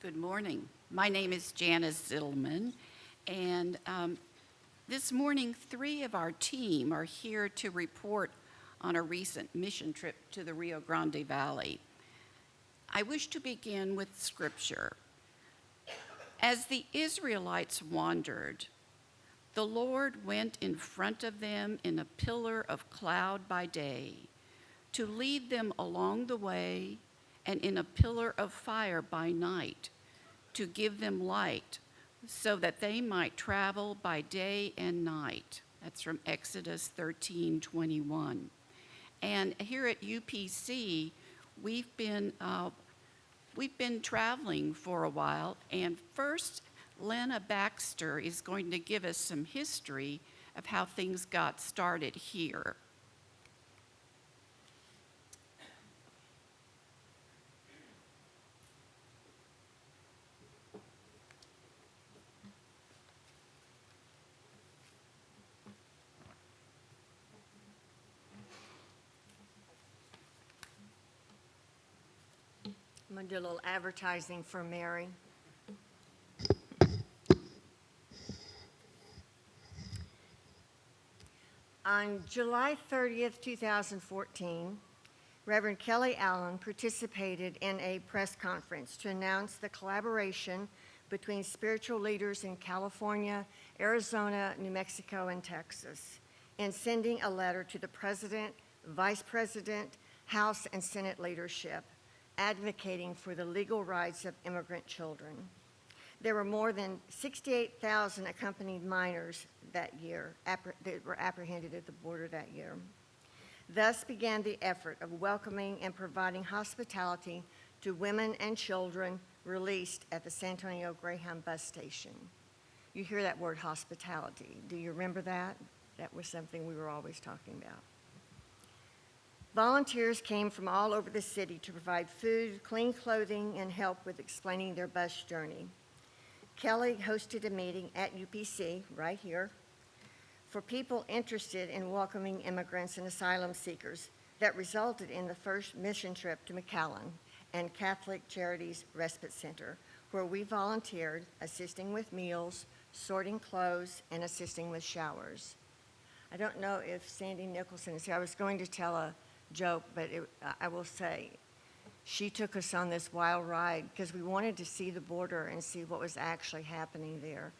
Good morning. My name is Janice Zillman, and this morning, 3 of our team are here to report on a recent mission trip to the Rio Grande Valley. I wish to begin with scripture. As the Israelites wandered, the Lord went in front of them in a pillar of cloud by day to lead them along the way, and in a pillar of fire by night to give them light, so that they might travel by day and night. That's from Exodus 13:21. And here at UPC, we've been traveling for a while. And first, Lena Baxter is going to give us some history of how things got started here. I'm going to do a little advertising for Mary. On July 30th, 2014, Reverend Kelly Allen participated in a press conference to announce the collaboration between spiritual leaders in California, Arizona, New Mexico, and Texas in sending a letter to the President, Vice President, House, and Senate leadership advocating for the legal rights of immigrant children. There were more than 68,000 accompanied minors that year that were apprehended at the border that year. Thus began the effort of welcoming and providing hospitality to women and children released at the San Antonio Greyhound bus station. You hear that word hospitality. Do you remember that? That was something we were always talking about. Volunteers came from all over the city to provide food, clean clothing, and help with explaining their bus journey. Kelly hosted a meeting at UPC, right here, for people interested in welcoming immigrants and asylum seekers that resulted in the first mission trip to McAllen and Catholic Charities Respite Center, where we volunteered assisting with meals, sorting clothes, and assisting with showers. I don't know if Sandy Nicholson is here. I was going to tell a joke, but I will say she took us on this wild ride because we wanted to see the border and see what was actually happening there.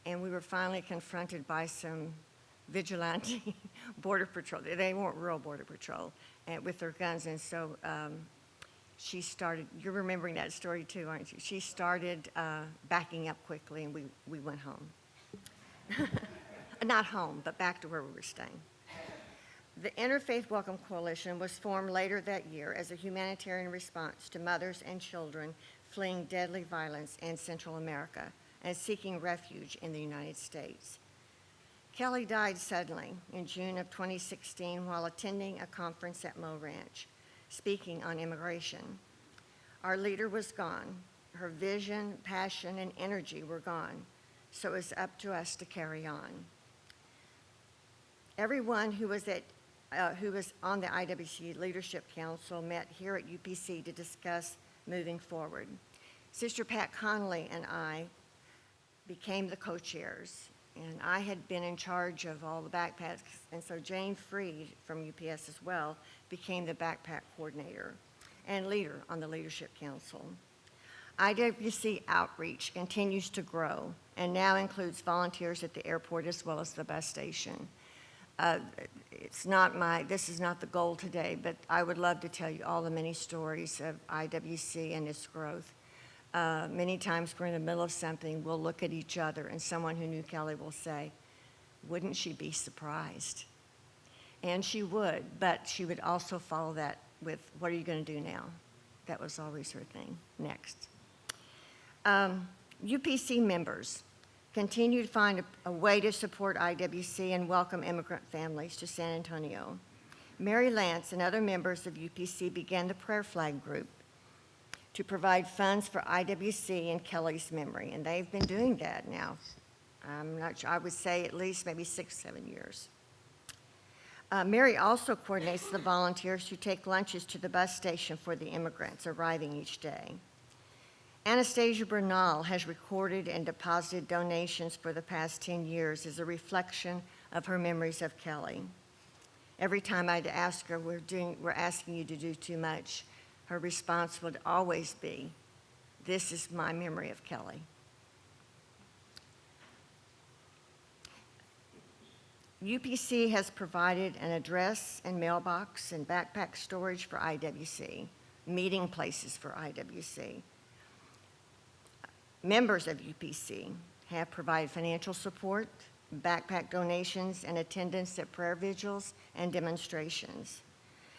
And we were finally confronted by some vigilante border patrol. They weren't real border patrol, and with their guns. And so she started, you're remembering that story too, aren't you? She started backing up quickly, and we went home. Not home, but back to where we were staying. The Interfaith Welcome Coalition was formed later that year as a humanitarian response to mothers and children fleeing deadly violence in Central America and seeking refuge in the United States. Kelly died suddenly in June of 2016 while attending a conference at Mo Ranch, speaking on immigration. Our leader was gone. Her vision, passion, and energy were gone, so it was up to us to carry on. Everyone who was on the IWC Leadership Council met here at UPC to discuss moving forward. Sister Pat Connolly and I became the co-chairs, and I had been in charge of all the backpacks, and so Jane Freed from UPS as well became the backpack coordinator and leader on the Leadership Council. IWC outreach continues to grow and now includes volunteers at the airport as well as the bus station. This is not the goal today, but I would love to tell you all the many stories of IWC and its growth. Many times we're in the middle of something, we'll look at each other, and someone who knew Kelly will say, "Wouldn't she be surprised?" And she would, but she would also follow that with, "What are you going to do now?" That was always her thing. Next. UPC members continue to find a way to support IWC and welcome immigrant families to San Antonio. Mary Lance and other members of UPC began the Prayer Flag Group to provide funds for IWC in Kelly's memory, and they've been doing that now. I'm not sure, I would say at least maybe 6-7 years. Mary also coordinates the volunteers who take lunches to the bus station for the immigrants arriving each day. Anastasia Bernal has recorded and deposited donations for the past 10 years as a reflection of her memories of Kelly. Every time I'd ask her, we're asking you to do too much, her response would always be, this is my memory of Kelly. UPC has provided an address and mailbox and backpack storage for IWC, meeting places for IWC. Members of UPC have provided financial support, backpack donations, and attendance at prayer vigils and demonstrations.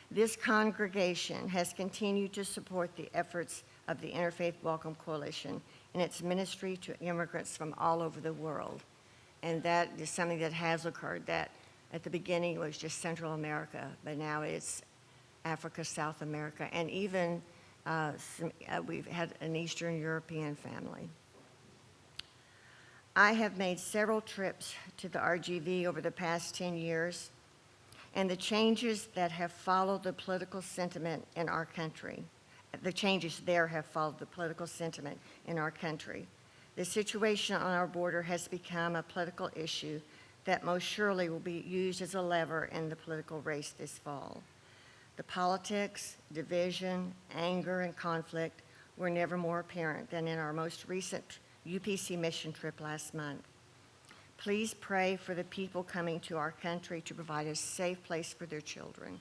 This congregation has continued to support the efforts of the Interfaith Welcome Coalition in its ministry to immigrants from all over the world. And that is something that has occurred. That at the beginning it was just Central America, but now it's Africa, South America, and even we've had an Eastern European family. I have made several trips to the RGV over the past 10 years, and the changes that have followed the political sentiment in our country, the changes there have followed the political sentiment in our country. The situation on our border has become a political issue that most surely will be used as a lever in the political race this fall. The politics, division, anger, and conflict were never more apparent than in our most recent UPC mission trip last month. Please pray for the people coming to our country to provide a safe place for their children.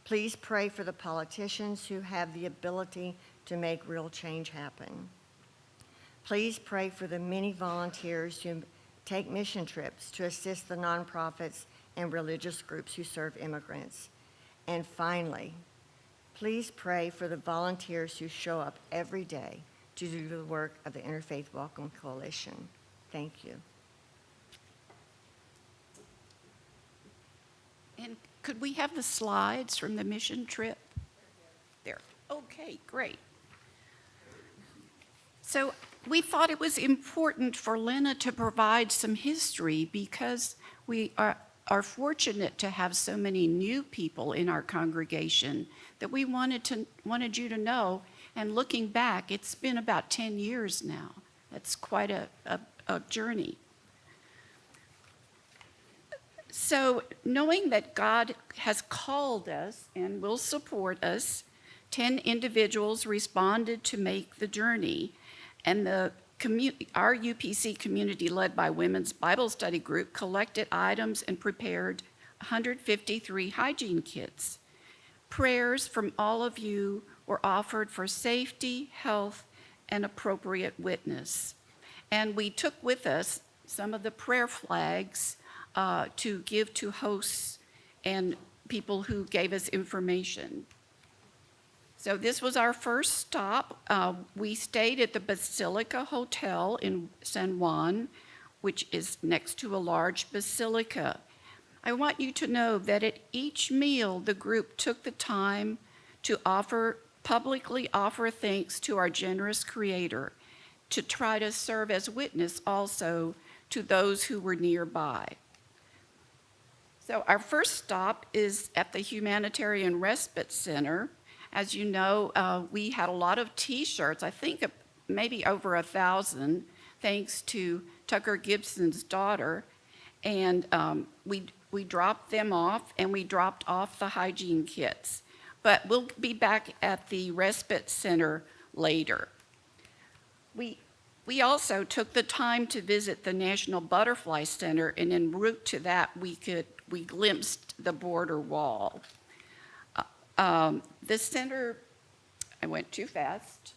Please pray for the politicians who have the ability to make real change happen. Please pray for the many volunteers who take mission trips to assist the nonprofits and religious groups who serve immigrants. And finally, please pray for the volunteers who show up every day to do the work of the Interfaith Welcome Coalition. Thank you. And could we have the slides from the mission trip? There. Okay, great. So we thought it was important for Lena to provide some history because we are fortunate to have so many new people in our congregation that we wanted you to know. And looking back, it's been about 10 years now. That's quite a journey. So knowing that God has called us and will support us, 10 individuals responded to make the journey. And our UPC community, led by Women's Bible Study Group, collected items and prepared 153 hygiene kits. Prayers from all of you were offered for safety, health, and appropriate witness. And we took with us some of the prayer flags to give to hosts and people who gave us information. So this was our first stop. We stayed at the Basilica Hotel in San Juan, which is next to a large basilica. I want you to know that at each meal, the group took the time to publicly offer thanks to our generous Creator, to try to serve as witness also to those who were nearby. So our first stop is at the Humanitarian Respite Center. As you know, we had a lot of T-shirts, I think maybe over 1,000, thanks to Tucker Gibson's daughter. And we dropped them off, and we dropped off the hygiene kits. But we'll be back at the respite center later. We also took the time to visit the National Butterfly Center, and en route to that, we glimpsed the border wall. The center, I went too fast.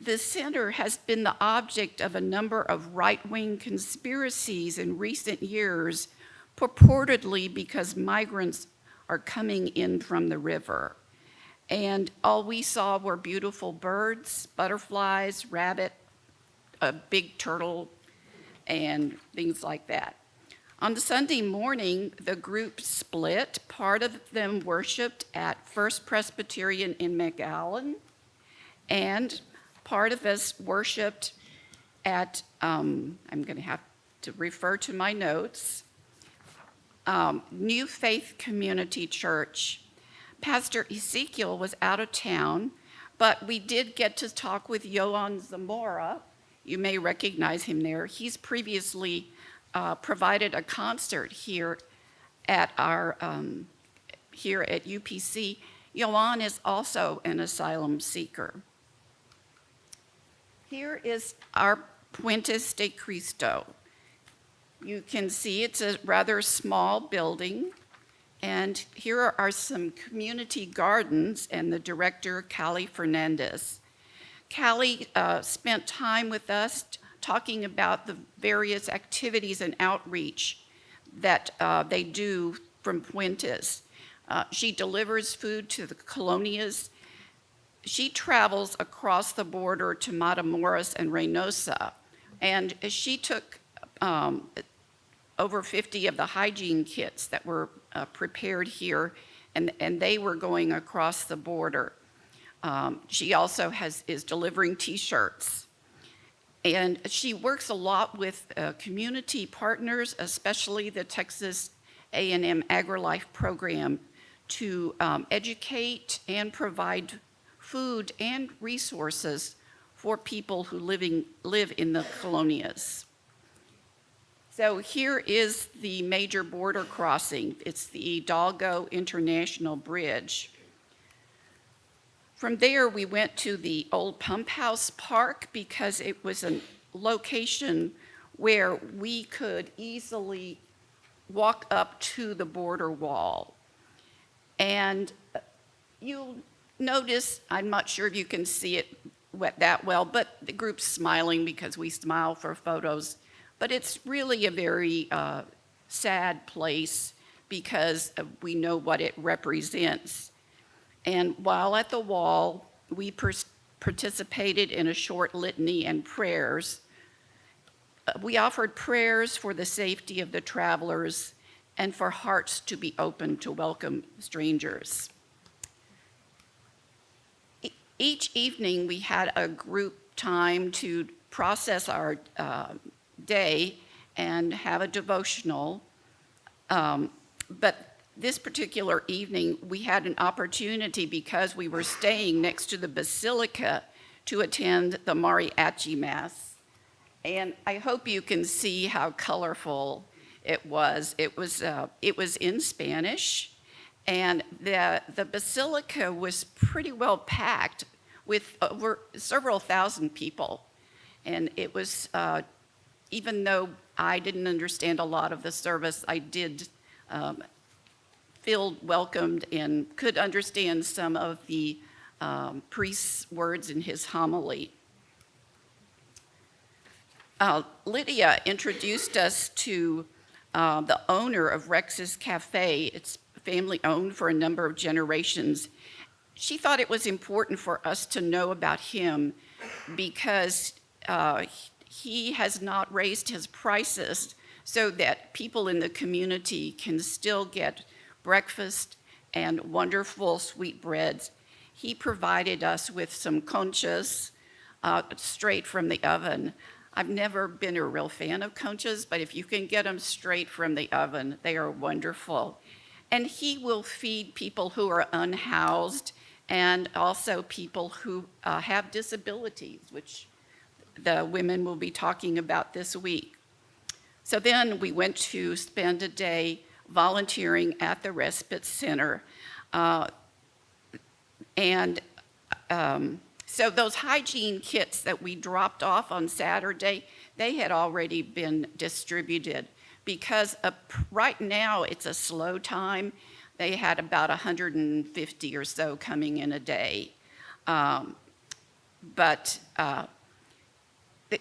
The center has been the object of a number of right-wing conspiracies in recent years, purportedly because migrants are coming in from the river. And all we saw were beautiful birds, butterflies, rabbit, a big turtle, and things like that. On the Sunday morning, the group split. Part of them worshiped at First Presbyterian in McAllen, and part of us worshiped at, I'm going to have to refer to my notes, New Faith Community Church. Pastor Ezekiel was out of town, But we did get to talk with Johan Zamora. You may recognize him there. He's previously provided a concert here at here at UPC. Johan is also an asylum seeker. Here is our Puentes de Cristo. You can see it's a rather small building, and here are some community gardens and the director, Callie Fernandez. Callie spent time with us talking about the various activities and outreach that they do from Puentes. She delivers food to the colonias. She travels across the border to Matamoros and Reynosa, and she took over 50 of the hygiene kits that were prepared here, and they were going across the border. She also is delivering T-shirts. And she works a lot with community partners, especially the Texas A&M AgriLife program, to educate and provide food and resources for people who live in the colonias. So here is the major border crossing. It's the Hidalgo International Bridge. From there, we went to the old Pump House Park because it was a location where we could easily walk up to the border wall. And you'll notice, I'm not sure if you can see it that well, but the group's smiling because we smile for photos. But it's really a very sad place because we know what it represents. And while at the wall, we participated in a short litany and prayers. We offered prayers for the safety of the travelers and for hearts to be open to welcome strangers. Each evening, we had a group time to process our day and have a devotional. But this particular evening, we had an opportunity because we were staying next to the Basilica to attend the Mariachi Mass. And I hope you can see how colorful it was. It was in Spanish, and the Basilica was pretty well packed with over several thousand people. And it was, even though I didn't understand a lot of the service, I did feel welcomed and could understand some of the priest's words in his homily. Lydia introduced us to the owner of Rex's Cafe. It's family owned for a number of generations. She thought it was important for us to know about him because he has not raised his prices so that people in the community can still get breakfast and wonderful sweetbreads. He provided us with some conchas straight from the oven. I've never been a real fan of conchas, but if you can get them straight from the oven, they are wonderful. And he will feed people who are unhoused and also people who have disabilities, which the women will be talking about this week. So then we went to spend a day volunteering at the Respite Center. So those hygiene kits that we dropped off on Saturday, they had already been distributed because right now it's a slow time. They had about 150 or so coming in a day.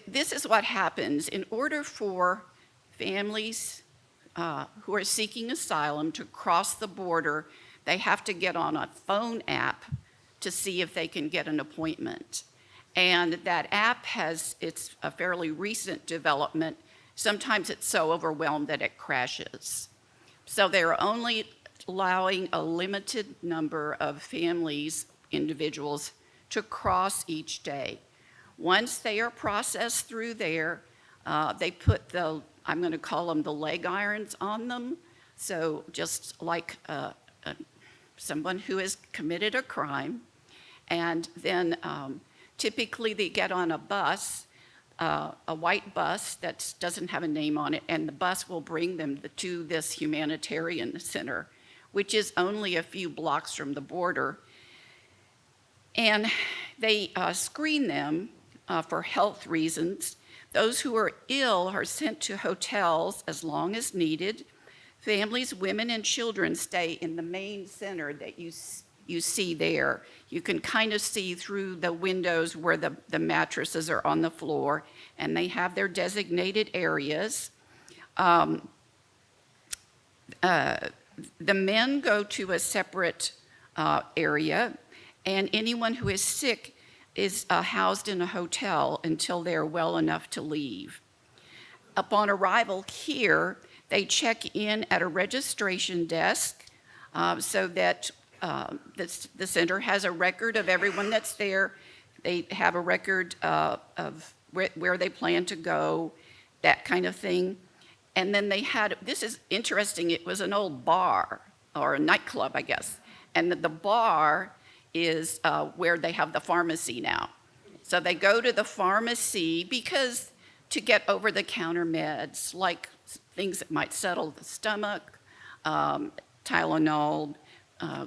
This is what happens. In order for families who are seeking asylum to cross the border, they have to get on a phone app to see if they can get an appointment. And that app it's a fairly recent development. Sometimes it's so overwhelmed that it crashes. So they're only allowing a limited number of families, individuals, to cross each day. Once they are processed through there, they put I'm going to call them the leg irons on them. So just like someone who has committed a crime. And then typically they get on a bus, a white bus that doesn't have a name on it, and the bus will bring them to this humanitarian center, which is only a few blocks from the border. And they screen them for health reasons. Those who are ill are sent to hotels as long as needed. Families, women, and children stay in the main center that you see there. You can kind of see through the windows where the mattresses are on the floor, and they have their designated areas. The men go to a separate area, and anyone who is sick is housed in a hotel until they're well enough to leave. Upon arrival here, they check in at a registration desk so that the center has a record of everyone that's there. They have a record of where they plan to go, that kind of thing. And then they had, this is interesting, it was an old bar, or a nightclub, I guess. And the bar is where they have the pharmacy now. So they go to the pharmacy because to get over-the-counter meds, like things that might settle the stomach, Tylenol,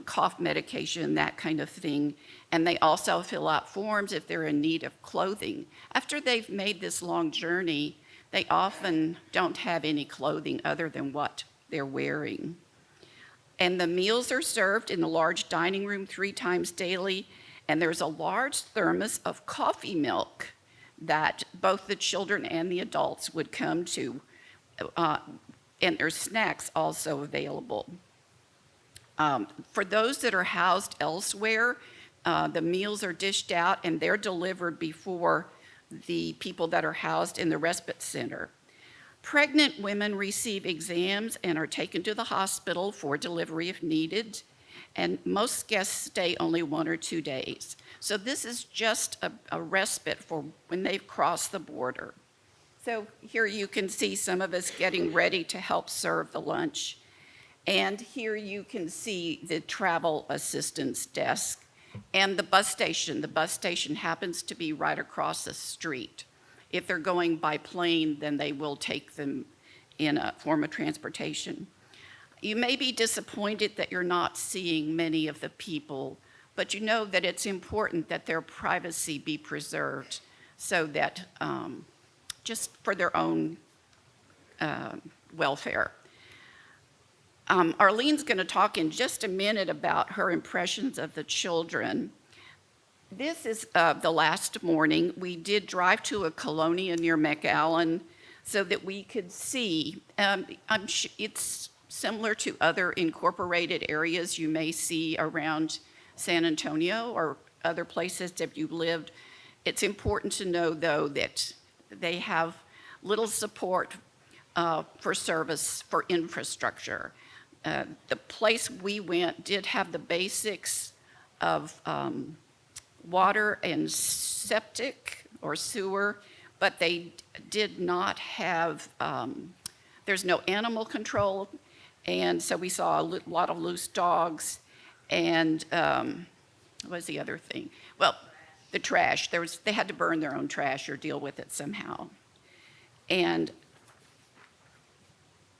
cough medication, that kind of thing. And they also fill out forms if they're in need of clothing. After they've made this long journey, they often don't have any clothing other than what they're wearing. And the meals are served in the large dining room 3 times daily, and there's a large thermos of coffee milk that both the children and the adults would come to, and there's snacks also available. For those that are housed elsewhere, the meals are dished out and they're delivered before the people that are housed in the respite center. Pregnant women receive exams and are taken to the hospital for delivery if needed, and most guests stay only 1 or 2 days. So this is just a respite for when they've crossed the border. So here you can see some of us getting ready to help serve the lunch. And here you can see the travel assistance desk and the bus station. The bus station happens to be right across the street. If they're going by plane, then they will take them in a form of transportation. You may be disappointed that you're not seeing many of the people, but you know that it's important that their privacy be preserved so that just for their own welfare. Arlene's going to talk in just a minute about her impressions of the children. This is the last morning. We did drive to a colonia near McAllen so that we could see. It's similar to other incorporated areas you may see around San Antonio or other places that you've lived. It's important to know, though, that they have little support for service, for infrastructure. The place we went did have the basics of water and septic or sewer, but they did not have, there's no animal control, and so we saw a lot of loose dogs, and what was the other thing? Well, the trash. They had to burn their own trash or deal with it somehow. And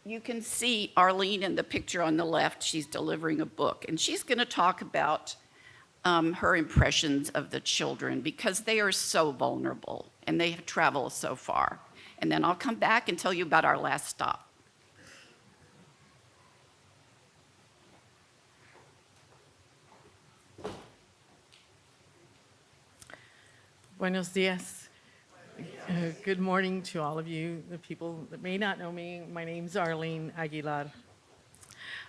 you can see Arlene in the picture on the left. She's delivering a book, and she's going to talk about her impressions of the children because they are so vulnerable and they have traveled so far. And then I'll come back and tell you about our last stop. Buenos dias. Good morning to all of you, the people that may not know me. My name's Arlene Aguilar.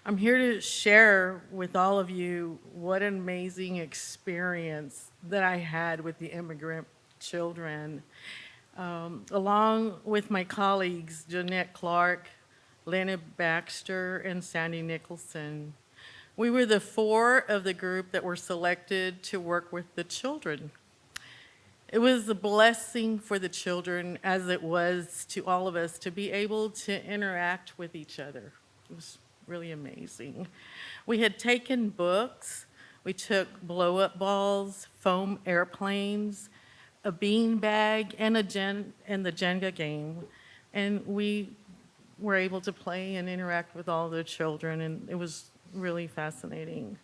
I'm here to share with all of you what an amazing experience that I had with the immigrant children. Along with my colleagues, Jeanette Clark, Lena Baxter, and Sandy Nicholson. We were the 4 of the group that were selected to work with the children. It was a blessing for the children, as it was to all of us, to be able to interact with each other. It was really amazing. We had taken books We took blow-up balls, foam airplanes, a bean bag, and the Jenga game, and we were able to play and interact with all the children, and it was really fascinating.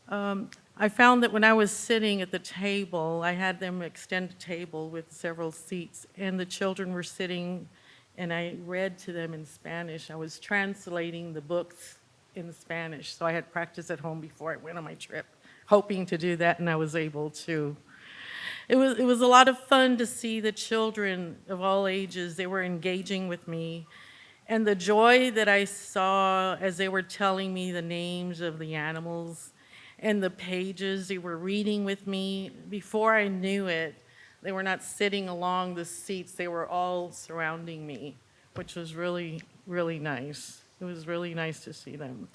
I found that when I was sitting at the table, I had them extend a table with several seats, and the children were sitting, and I read to them in Spanish. I was translating the books in Spanish, so I had practice at home before I went on my trip, hoping to do that, and I was able to. It was a lot of fun to see the children of all ages. They were engaging with me, and the joy that I saw as they were telling me the names of the animals and the pages they were reading with me. Before I knew it, they were not sitting along the seats, they were all surrounding me, which was really, really nice. It was really nice to see them.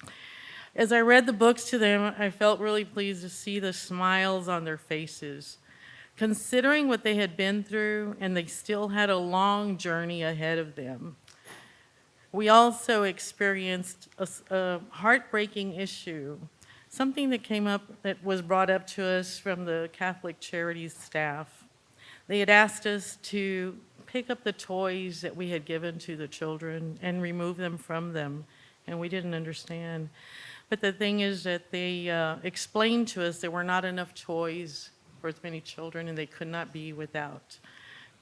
As I read the books to them, I felt really pleased to see the smiles on their faces. Considering what they had been through, and they still had a long journey ahead of them. We also experienced a heartbreaking issue, something that came up that was brought up to us from the Catholic Charities staff. They had asked us to pick up the toys that we had given to the children and remove them from them, and we didn't understand. But the thing is that they explained to us there were not enough toys for as many children, and they could not be without,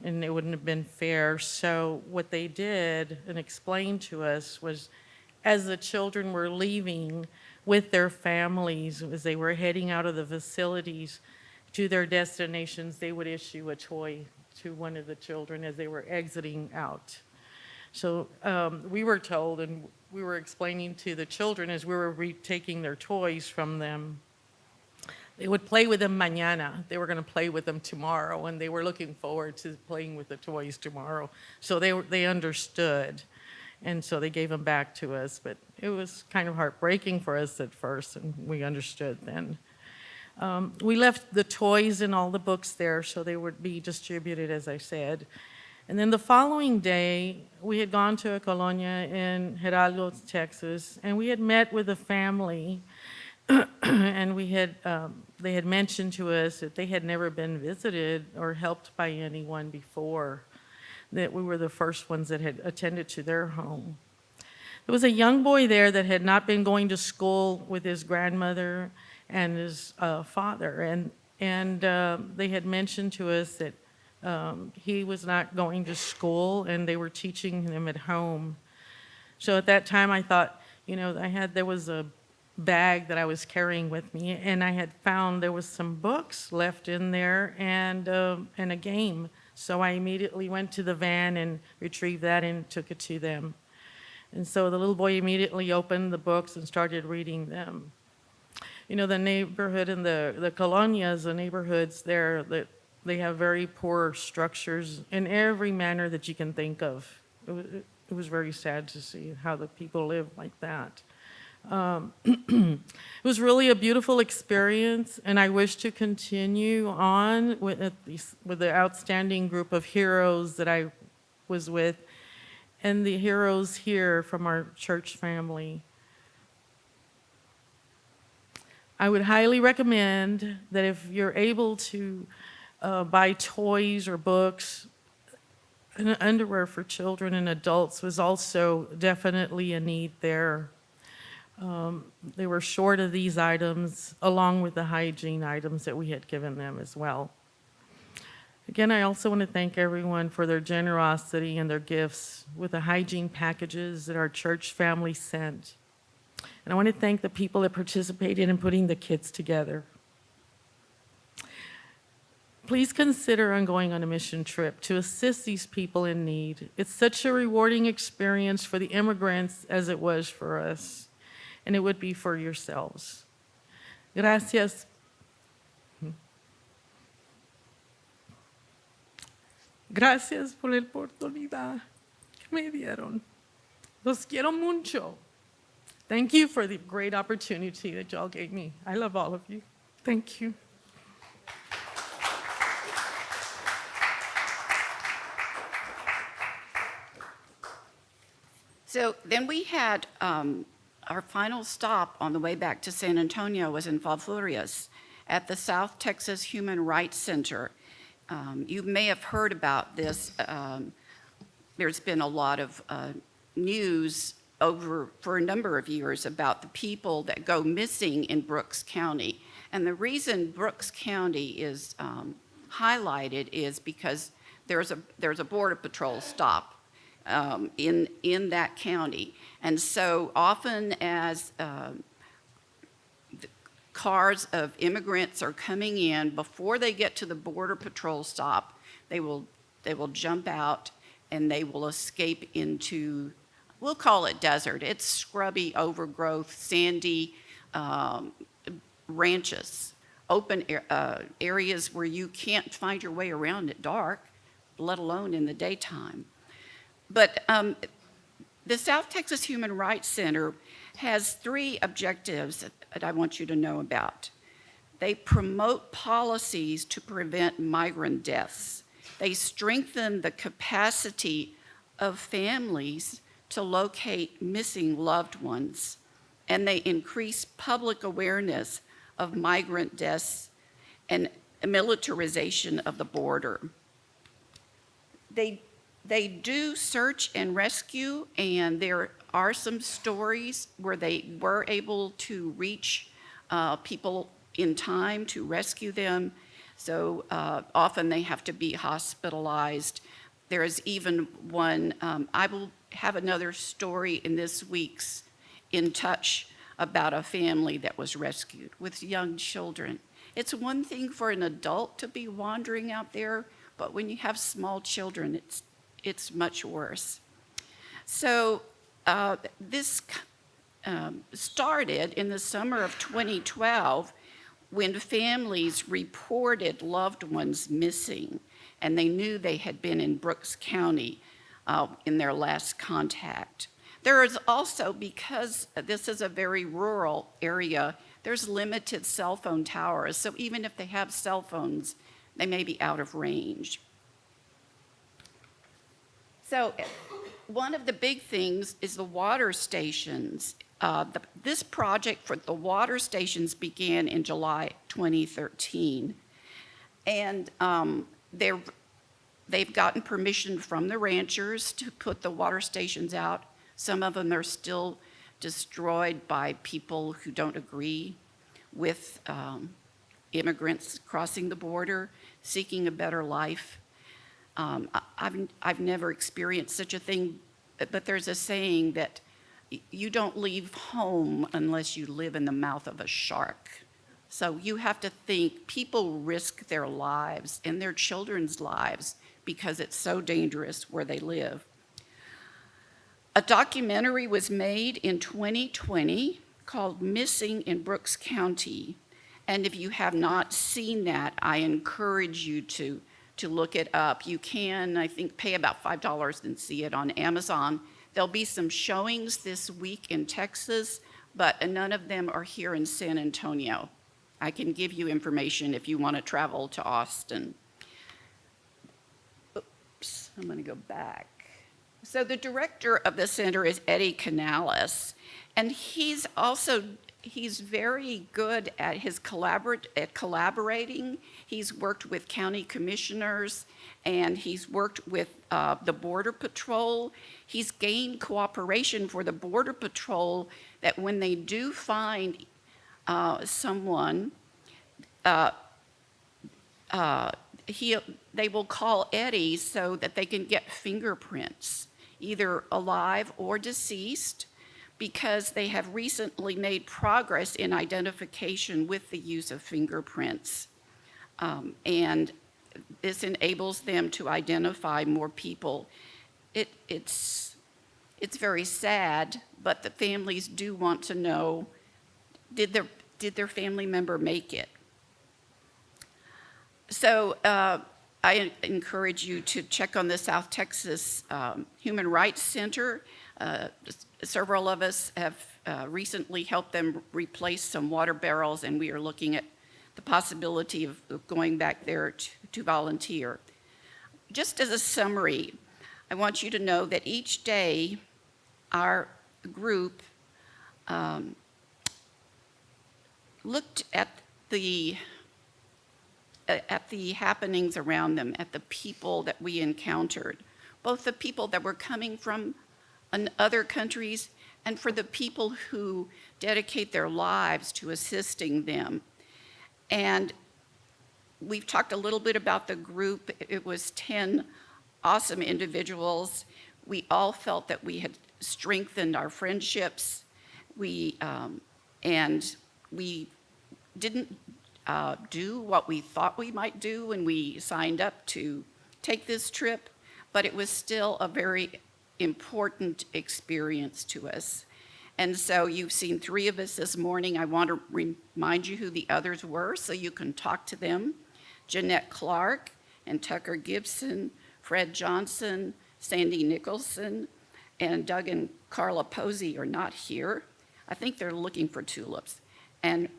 and it wouldn't have been fair. So what they did and explained to us was, as the children were leaving with their families, as they were heading out of the facilities to their destinations, they would issue a toy to one of the children as they were exiting out. So we were told, and we were explaining to the children as we were taking their toys from them, they would play with them mañana. They were going to play with them tomorrow, and they were looking forward to playing with the toys tomorrow. So they understood, and so they gave them back to us. But it was kind of heartbreaking for us at first, and we understood then. We left the toys and all the books there, so they would be distributed, as I said. And then the following day, we had gone to a colonia in Hidalgo, Texas, and we had met with a family. And they had mentioned to us that they had never been visited or helped by anyone before, that we were the first ones that had attended to their home. There was a young boy there that had not been going to school with his grandmother and his father, and they had mentioned to us that he was not going to school, and they were teaching him at home. So at that time, I thought, there was a bag that I was carrying with me, and I had found there was some books left in there and a game. So I immediately went to the van and retrieved that and took it to them. And so the little boy immediately opened the books and started reading them. The neighborhood and the colonias, the neighborhoods there, that they have very poor structures in every manner that you can think of. It was very sad to see how the people live like that. It was really a beautiful experience, and I wish to continue on with the outstanding group of heroes that I was with, and the heroes here from our church family. I would highly recommend that if you're able to buy toys or books, and underwear for children and adults was also definitely a need there. They were short of these items, along with the hygiene items that we had given them as well. Again, I also want to thank everyone for their generosity and their gifts with the hygiene packages that our church family sent. And I want to thank the people that participated in putting the kits together. Please consider going on a mission trip to assist these people in need. It's such a rewarding experience for the immigrants as it was for us. And it would be for yourselves. Gracias. Gracias por la oportunidad que me dieron. Los quiero mucho. Thank you for the great opportunity that y'all gave me. I love all of you. Thank you. So then we had our final stop on the way back to San Antonio was in Falfurrias at the South Texas Human Rights Center. You may have heard about this. There's been a lot of news for a number of years about the people that go missing in Brooks County. And the reason Brooks County is highlighted is because there's a Border Patrol stop in that county. And so often as cars of immigrants are coming in, before they get to the Border Patrol stop, they will jump out and they will escape into, we'll call it desert. It's scrubby, overgrowth, sandy ranches, open areas where you can't find your way around at dark, let alone in the daytime. But the South Texas Human Rights Center has 3 objectives that I want you to know about. They promote policies to prevent migrant deaths. They strengthen the capacity of families to locate missing loved ones. And they increase public awareness of migrant deaths and militarization of the border. They do search and rescue, and there are some stories where they were able to reach people in time to rescue them. So often they have to be hospitalized. There is even one, I will have another story in this week's In Touch about a family that was rescued with young children. It's one thing for an adult to be wandering out there, but when you have small children, it's much worse. So this started in the summer of 2012 when families reported loved ones missing, and they knew they had been in Brooks County in their last contact. There is also, because this is a very rural area, there's limited cell phone towers, so even if they have cell phones, they may be out of range. So one of the big things is the water stations. This project for the water stations began in July 2013. And they've gotten permission from the ranchers to put the water stations out. Some of them are still destroyed by people who don't agree with immigrants crossing the border, seeking a better life. I've never experienced such a thing, but there's a saying that you don't leave home unless you live in the mouth of a shark. So you have to think people risk their lives and their children's lives because it's so dangerous where they live. A documentary was made in 2020 called Missing in Brooks County. And if you have not seen that, I encourage you to look it up. You can, I think, pay about $5 and see it on Amazon. There'll be some showings this week in Texas, but none of them are here in San Antonio. I can give you information if you want to travel to Austin. Oops, I'm going to go back. So the director of the center is Eddie Canales, and he's very good at collaborating. He's worked with county commissioners, and he's worked with the Border Patrol. He's gained cooperation for the Border Patrol that when they do find someone, they will call Eddie so that they can get fingerprints, either alive or deceased, because they have recently made progress in identification with the use of fingerprints. And this enables them to identify more people. It's very sad, but the families do want to know, did their family member make it? So I encourage you to check on the South Texas Human Rights Center. Several of us have recently helped them replace some water barrels, and we are looking at the possibility of going back there to volunteer. Just as a summary, I want you to know that each day our group looked at the happenings around them, at the people that we encountered, both the people that were coming from other countries and for the people who dedicate their lives to assisting them. And we've talked a little bit about the group. It was 10 awesome individuals. We all felt that we had strengthened our friendships. And we didn't do what we thought we might do when we signed up to take this trip, but it was still a very important experience to us. And so you've seen 3 of us this morning. I want to remind you who the others were so you can talk to them. Jeanette Clark and Tucker Gibson, Fred Johnson, Sandy Nicholson, and Doug and Carla Posey are not here. I think they're looking for tulips. And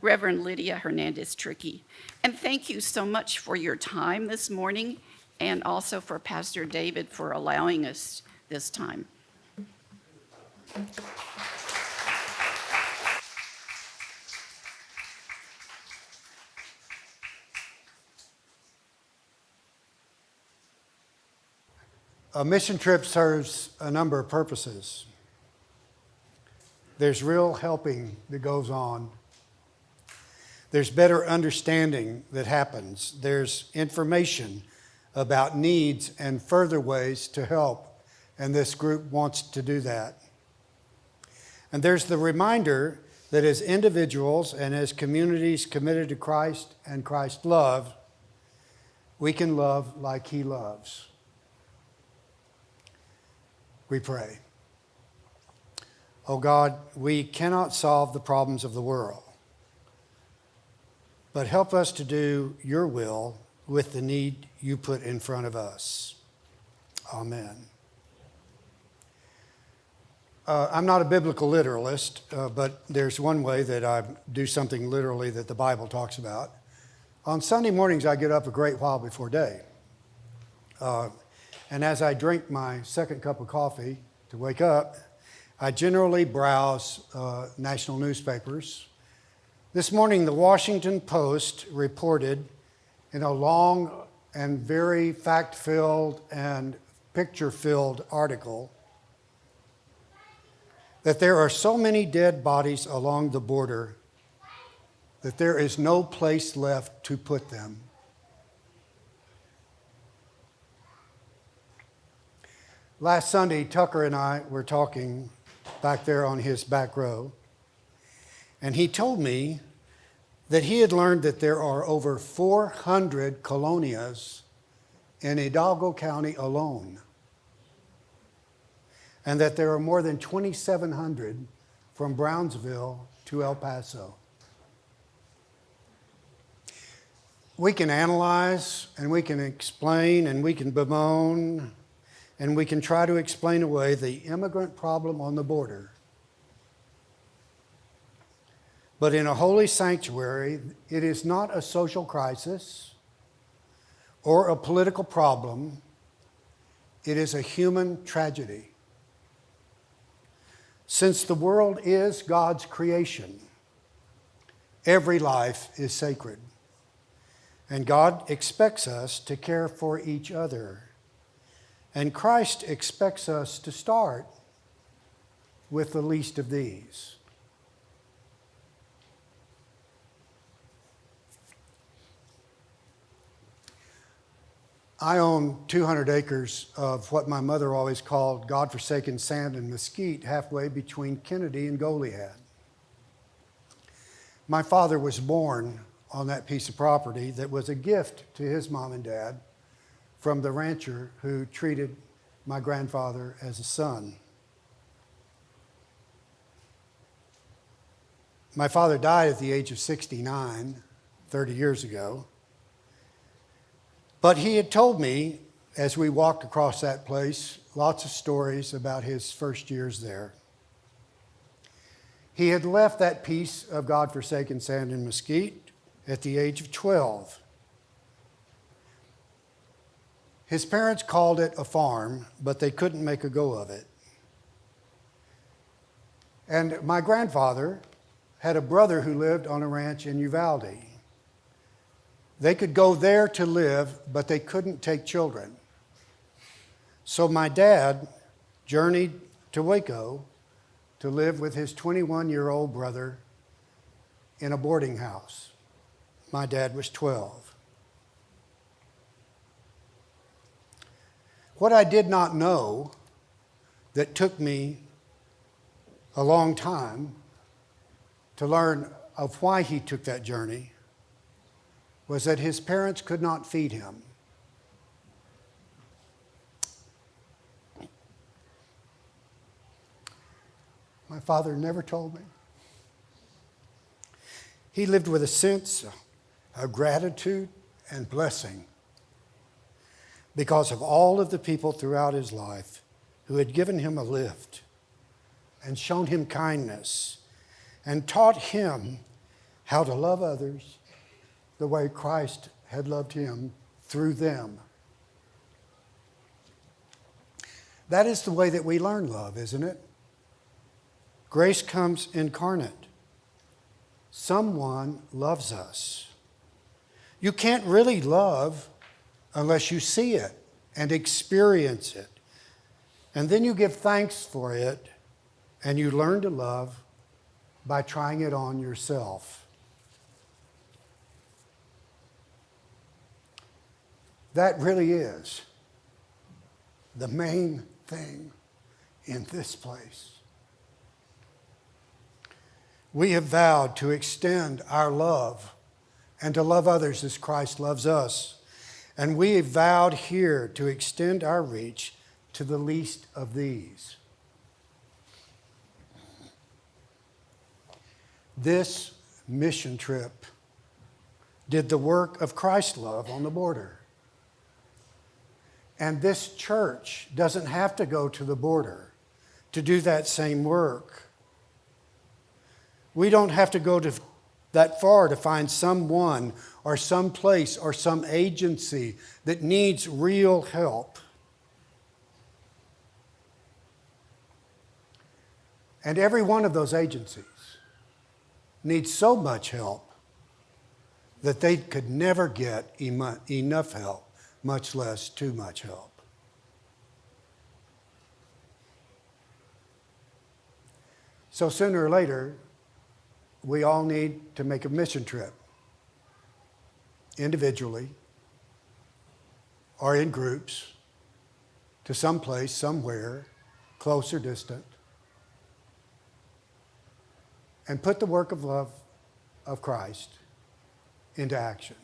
Reverend Lydia Hernandez-Tricky. And thank you so much for your time this morning, and also for Pastor David for allowing us this time. A mission trip serves a number of purposes. There's real helping that goes on. There's better understanding that happens. There's information about needs and further ways to help, and this group wants to do that. And there's the reminder that as individuals and as communities committed to Christ and Christ's love, we can love like He loves. We pray. Oh God, we cannot solve the problems of the world, but help us to do your will with the need you put in front of us. Amen. I'm not a biblical literalist, but there's one way that I do something literally that the Bible talks about. On Sunday mornings, I get up a great while before day. And as I drink my second cup of coffee to wake up, I generally browse national newspapers. This morning, the Washington Post reported in a long and very fact-filled and picture-filled article that there are so many dead bodies along the border that there is no place left to put them. Last Sunday, Tucker and I were talking back there on his back row, and he told me that he had learned that there are over 400 colonias in Hidalgo County alone, and that there are more than 2,700 from Brownsville to El Paso. We can analyze, and we can explain, and we can bemoan, and we can try to explain away the immigrant problem on the border. But in a holy sanctuary, it is not a social crisis or a political problem. It is a human tragedy. Since the world is God's creation, every life is sacred. And God expects us to care for each other. And Christ expects us to start with the least of these. I own 200 acres of what my mother always called God-forsaken sand and mesquite halfway between Kennedy and Goliad. My father was born on that piece of property that was a gift to his mom and dad from the rancher who treated my grandfather as a son. My father died at the age of 69, 30 years ago. But he had told me, as we walked across that place, lots of stories about his first years there. He had left that piece of God-forsaken sand and mesquite at the age of 12. His parents called it a farm, but they couldn't make a go of it. And my grandfather had a brother who lived on a ranch in Uvalde. They could go there to live, but they couldn't take children. So my dad journeyed to Waco to live with his 21-year-old brother in a boarding house. My dad was 12. What I did not know, that took me a long time to learn of why he took that journey, was that his parents could not feed him. My father never told me. He lived with a sense of gratitude and blessing because of all of the people throughout his life who had given him a lift and shown him kindness and taught him how to love others the way Christ had loved him through them. That is the way that we learn love, isn't it? Grace comes incarnate. Someone loves us. You can't really love unless you see it and experience it. And then you give thanks for it, and you learn to love by trying it on yourself. That really is the main thing in this place. We have vowed to extend our love and to love others as Christ loves us. And we have vowed here to extend our reach to the least of these. This mission trip did the work of Christ's love on the border. And this church doesn't have to go to the border to do that same work. We don't have to go that far to find someone or some place or some agency that needs real help. And every one of those agencies needs so much help that they could never get enough help, much less too much help. So sooner or later, we all need to make a mission trip, individually or in groups, to some place, somewhere, close or distant, and put the work of love of Christ into action.